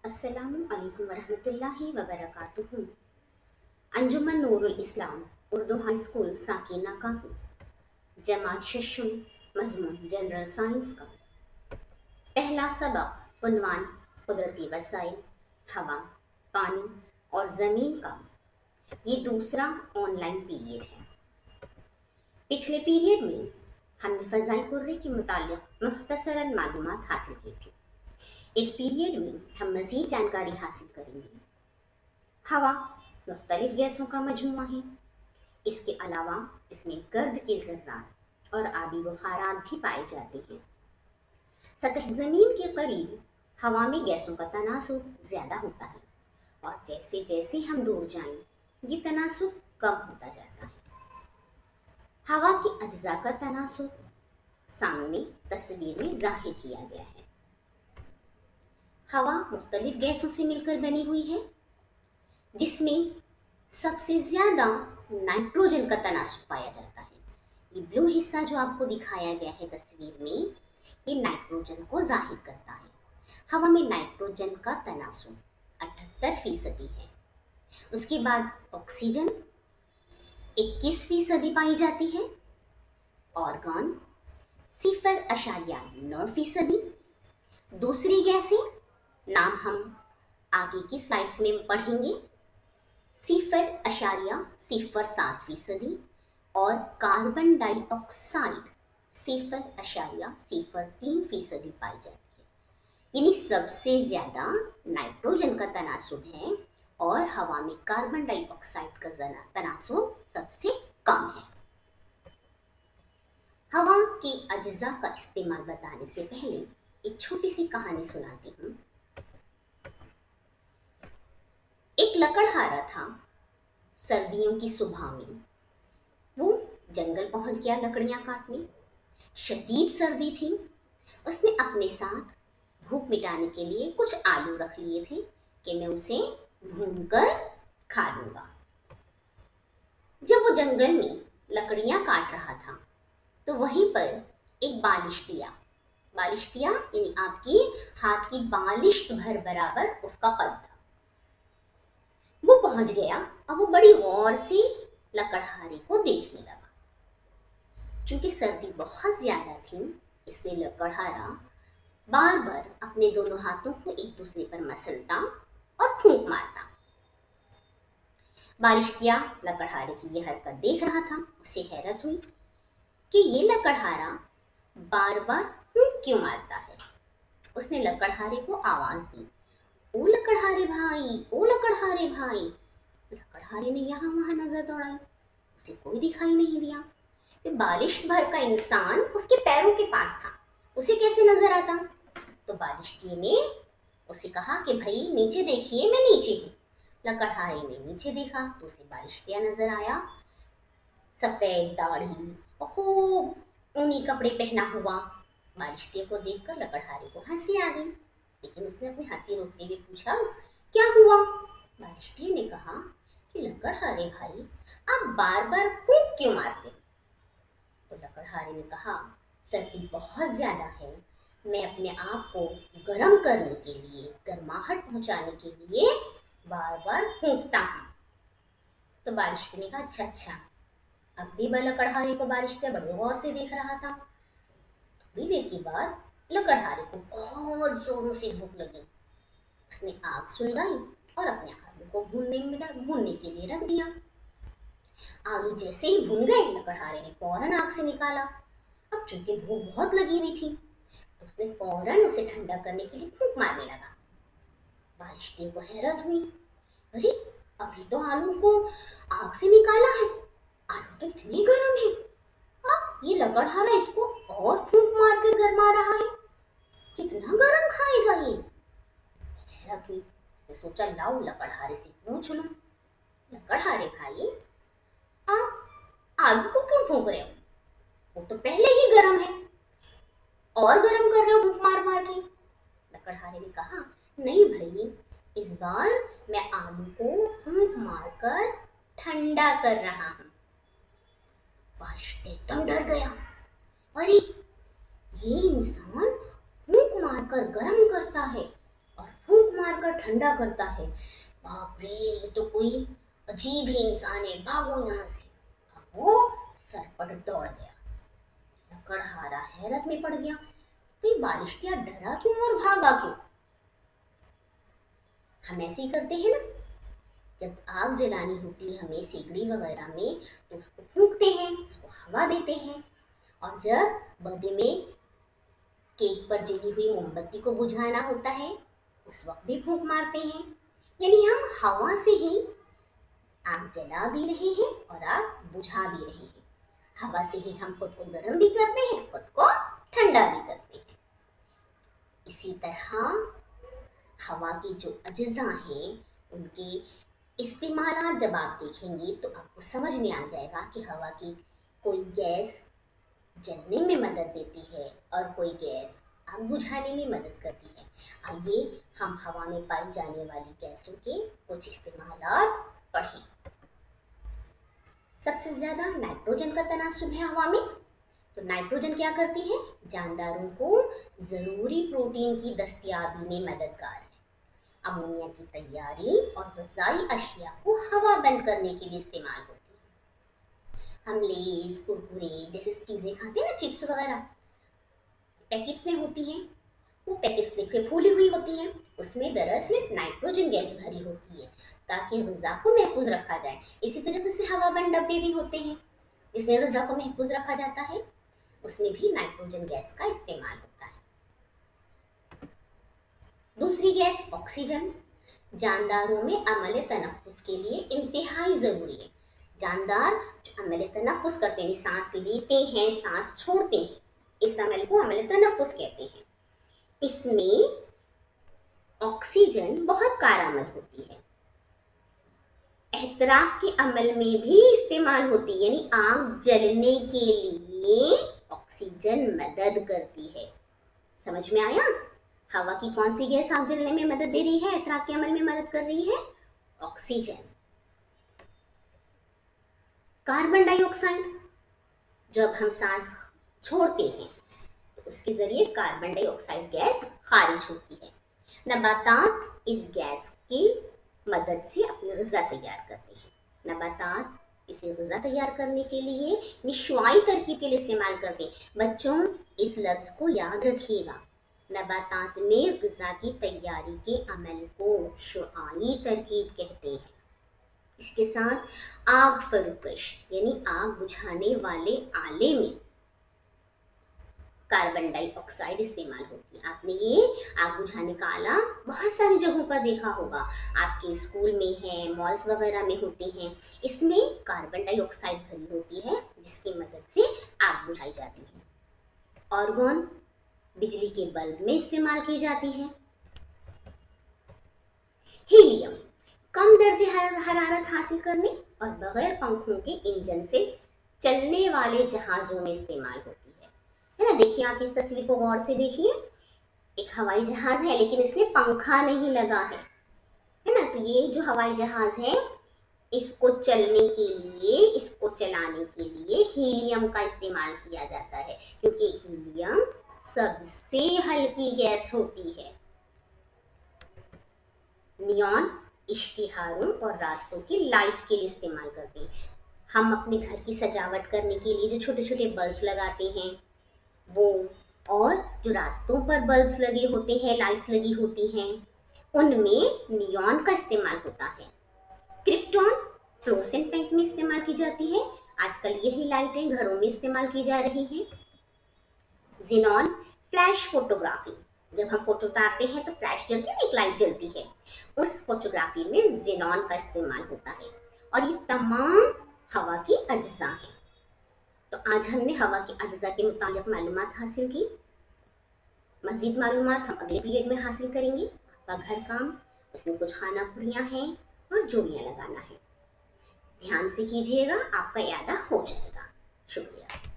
अस्सलामु अलैकुम वरहमतुल्लाहि वबरकातुहू। अंजुमन नूरुल इस्लाम उर्दू हाई स्कूल साकिना का जमात शशुम मजमून जनरल साइंस का पहला सबक उन्वान कुदरती वसाइल हवा, पानी और ज़मीन का। ये दूसरा ऑनलाइन पीरियड है। पिछले पीरियड में हमने फ़ज़ाई कुर्रे के मुताल्लिक़ मुख्तसरन मालूमात हासिल की थी। इस पीरियड में हम मज़ीद जानकारी हासिल करेंगे। हवा मुख्तलिफ गैसों का मजमूआ है। इसके अलावा इसमें गर्द के ज़र्रात और आबी बुखारात भी पाए जाते हैं। सतह ज़मीन के करीब हवा में गैसों का तनासुब ज़्यादा होता है और जैसे जैसे हम दूर जाएं ये तनासुब कम होता जाता है। हवा के अज्जा का तनासुब सामने तस्वीर में ज़ाहिर किया गया है। हवा मुख्तलिफ गैसों से मिलकर बनी हुई है, जिसमें सबसे ज़्यादा नाइट्रोजन का तनासुब पाया जाता है। ये ब्लू हिस्सा जो आपको दिखाया गया है तस्वीर में, ये नाइट्रोजन को जाहिर करता है। हवा में नाइट्रोजन का तनासुब 78% है। उसके बाद ऑक्सीजन 21% पाई जाती है। ऑर्गन 0.9%। दूसरी गैसें नाम हम आगे की स्लाइड्स में पढ़ेंगे। 0.07% और कार्बन डाइऑक्साइड 0.03% पाई जाती है। यानी सबसे ज़्यादा नाइट्रोजन का तनासुब है और हवा में कार्बन डाइऑक्साइड का तनासुब सबसे कम है। हवा के अज्जा का इस्तेमाल बताने से पहले एक छोटी सी कहानी सुनाती हूँ। एक लकड़हारा था। सर्दियों की सुबह में वो जंगल पहुंच गया लकड़ियां काटने। शदीद सर्दी थी। उसने अपने साथ भूख मिटाने के लिए कुछ आलू रख लिए थे कि मैं उसे भूनकर खा लूंगा। जब वो जंगल में लकड़ियां काट रहा था तो वहीं पर एक बालिश्तिया यानी आपकी हाथ की बालिश भर बराबर उसका कद था। वो पहुंच गया और वो बड़ी गौर से लकड़हारे को देखने लगा। चूंकि सर्दी बहुत ज्यादा थी, इसलिए लकड़हारा बार बार अपने दोनों हाथों को एक दूसरे पर मसलता और फूंक मारता। बालिश्तिया लकड़हारे की यह हरकत देख रहा था। उसे हैरत हुई कि ये लकड़हारा बार बार फूंक क्यों मारता है। उसने लकड़हारे को आवाज दी, ओ लकड़हारे भाई, ओ लकड़हारे भाई। लकड़हारे ने यहाँ वहां नजर दौड़ाई, उसे कोई दिखाई नहीं दिया। बालिश भर का इंसान उसके पैरों के पास था, उसे कैसे नजर आता। तो बालिश्तिये ने उसे कहा कि भाई नीचे देखिए, मैं नीचे हूँ। लकड़हारे ने नीचे देखा तो उसे बालिश्तिया नजर आया, सफेद दाढ़ी और खूब ऊनी कपड़े पहना हुआ। बालिश्तिये को देखकर लकड़हारे को हंसी आ गई, लेकिन उसने अपनी हंसी रोकते हुए पूछा, क्या हुआ। बालिश्तिये ने कहा कि लकड़हारे भाई, आप बार बार फूंक क्यों मारते हो। तो लकड़हारे ने कहा, सर्दी बहुत ज्यादा है, मैं अपने आप को गर्म करने के लिए, गर्माहट पहुंचाने के लिए बार बार फूंकता हूँ। तो बालिश्तिये ने कहा, अच्छा अच्छा। अब भी वह लकड़हारे को बालिश्तिया बड़े गौर से देख रहा था। थोड़ी देर के बाद लकड़हारे को बहुत जोरों से भूख लगी। उसने आग सुलगाई और अपने आलू को भूनने के लिए रख दिया। आलू जैसे ही भून गए, लकड़हारे ने फौरन आग से निकाला। अब चूंकि भूख बहुत लगी हुई थी तो उसने फौरन उसे ठंडा करने के लिए फूंक मारने लगा। बालिश्तिये को हैरत हुई, अरे अभी तो आलू को आग से निकाला है, आलू तो इतने गर्म है, अब ये लकड़हारा इसको और फूंक मार कर गरमा रहा है, कितना गर्म खाएगा ये। हैरत हुई, उसने सोचा लाओ लकड़हारे से पूछ लूं, लकड़हारे भाई, आप आलू को क्यों फूंक रहे हो, वो तो पहले ही गर्म है, और गर्म कर रहे हो फूंक मार मार के। लकड़हारे ने कहा, नहीं भाई, इस बार मैं आलू को फूंक मारकर ठंडा कर रहा हूं। बालिश्तिया एकदम डर गया, अरे ये इंसान फूंक मारकर गर्म करता है और फूंक मारकर ठंडा करता है। बाप रे, ये तो कोई अजीब ही इंसान है, भागो यहाँ से। अब वो सरपट दौड़ गया। लकड़हारा हैरत में पड़ गया, भाई बारिश डरा क्यों और भागा क्यों? हम ऐसे ही करते हैं ना, जब आग जलानी होती है हमें सिगड़ी वगैरह में, तो उसको फूंकते हैं, उसको हवा देते हैं। और जब बर्थडे में केक पर जली हुई मोमबत्ती को बुझाना होता है, उस वक्त भी फूंक मारते हैं। यानी हम हवा से ही आग जला भी रहे हैं और आग बुझा भी रहे हैं। हवा से ही हम खुद को गर्म भी करते हैं, खुद को ठंडा भी करते हैं। इसी तरह हवा की जो अज्जा हैं, उनके इस्तेमाल जब आप देखेंगे तो आपको समझ में आ जाएगा कि हवा की कोई गैस जलने में मदद देती है और कोई गैस आग बुझाने में मदद करती है। आइए हम हवा में पाई जाने वाली गैसों के कुछ इस्तेमाल पढ़ें। सबसे ज्यादा नाइट्रोजन का तनासुब है हवा में। तो नाइट्रोजन क्या करती है? जानदारों को जरूरी प्रोटीन की दस्तयाबी में मददगार है। अमोनिया की तैयारी और ग़िज़ाई अशिया को हवा बंद करने के लिए इस्तेमाल होती है। हम लेज, कुरकुरे जैसी चीजें खाते हैं ना, चिप्स वगैरह, पैकेट्स में होती हैं। वो पैकेट्स देखिए फूली हुई होती हैं, उसमें दरअसल नाइट्रोजन गैस भरी होती है ताकि ग़िज़ा को महफूज रखा जाए। इसी तरीके से हवाबंद डब्बे भी होते हैं जिसमें ग़िज़ा को महफूज रखा जाता है, उसमें भी नाइट्रोजन गैस का इस्तेमाल होता है। दूसरी गैस ऑक्सीजन जानदारों में अमल तनफ्फुस के लिए इंतहाई ज़रूरी है। जानदार जो अमल तनफ्फुस करते हैं, सांस लेते हैं, सांस छोड़ते हैं, इस अमल को अमल तनफ्फुस कहते हैं। इसमें ऑक्सीजन बहुत कारआमद होती है। एहतराक के अमल में भी इस्तेमाल होती है, यानी आग जलने के लिए ऑक्सीजन मदद करती है। समझ में आया? हवा की कौन सी गैस आग जलने में मदद दे रही है, एहतराक के अमल में मदद कर रही है? ऑक्सीजन। कार्बन डाइऑक्साइड, जब हम सांस छोड़ते हैं तो उसके जरिए कार्बन डाइऑक्साइड गैस खारिज होती है। नबातात इस गैस की मदद से अपनी ग़िज़ा तैयार करते हैं। नबातात इसे ग़िज़ा तैयार करने के लिए निश्वाई तरकीब के लिए इस्तेमाल करते हैं। बच्चों, इस लफ्ज़ को याद रखिएगा, नबातात में ग़िज़ा की तैयारी के अमल को शुआई तरकीब कहते हैं। इसके साथ आग फरोकश यानी आग बुझाने वाले आले में कार्बन डाइऑक्साइड इस्तेमाल होती है। आपने ये आग बुझाने का आला बहुत सारी जगहों पर देखा होगा, आपके स्कूल में है, मॉल्स वगैरह में होते हैं। इसमें कार्बन डाइऑक्साइड भरी होती है जिसकी मदद से आग बुझाई जाती है। ऑर्गन बिजली के बल्ब में इस्तेमाल की जाती है। हीलियम कम दर्जे हरारत हासिल करने और बगैर पंखों के इंजन से चलने वाले जहाजों में इस्तेमाल होती है ना। देखिए, आप इस तस्वीर को गौर से देखिए, एक हवाई जहाज है लेकिन इसमें पंखा नहीं लगा है ना। तो ये जो हवाई जहाज है, इसको चलने के लिए, इसको चलाने के लिए हीलियम का इस्तेमाल किया जाता है, क्योंकि हीलियम सबसे हल्की गैस होती है। नियॉन इश्तिहारों और रास्तों की लाइट के लिए इस्तेमाल करते हैं। हम अपने घर की सजावट करने के लिए जो छोटे छोटे बल्ब्स लगाते हैं वो, और जो रास्तों पर बल्ब्स लगे होते हैं, लाइट्स लगी होती हैं, उनमें नियॉन का इस्तेमाल होता है। क्रिप्टॉन फ्लोरोसेंट लाइट में इस्तेमाल की जाती है। आजकल यही लाइटें घरों में इस्तेमाल की जा रही हैं। ज़ीनॉन फ्लैश फोटोग्राफी, जब हम फोटो उतारते हैं तो फ्लैश जलती है, एक लाइट जलती है, उस फोटोग्राफी में ज़ीनॉन का इस्तेमाल होता है। और ये तमाम हवा की अज्जा हैं। तो आज हमने हवा की अज्जा के मुताबिक मालूमात हासिल की। मज़ीद मालूमात हम अगले पीरियड में हासिल करेंगे। आपका घर काम, इसमें कुछ खाना पुड़ियाँ हैं और जोड़ियाँ लगाना है। ध्यान से कीजिएगा, आपका यादा हो जाएगा। शुक्रिया।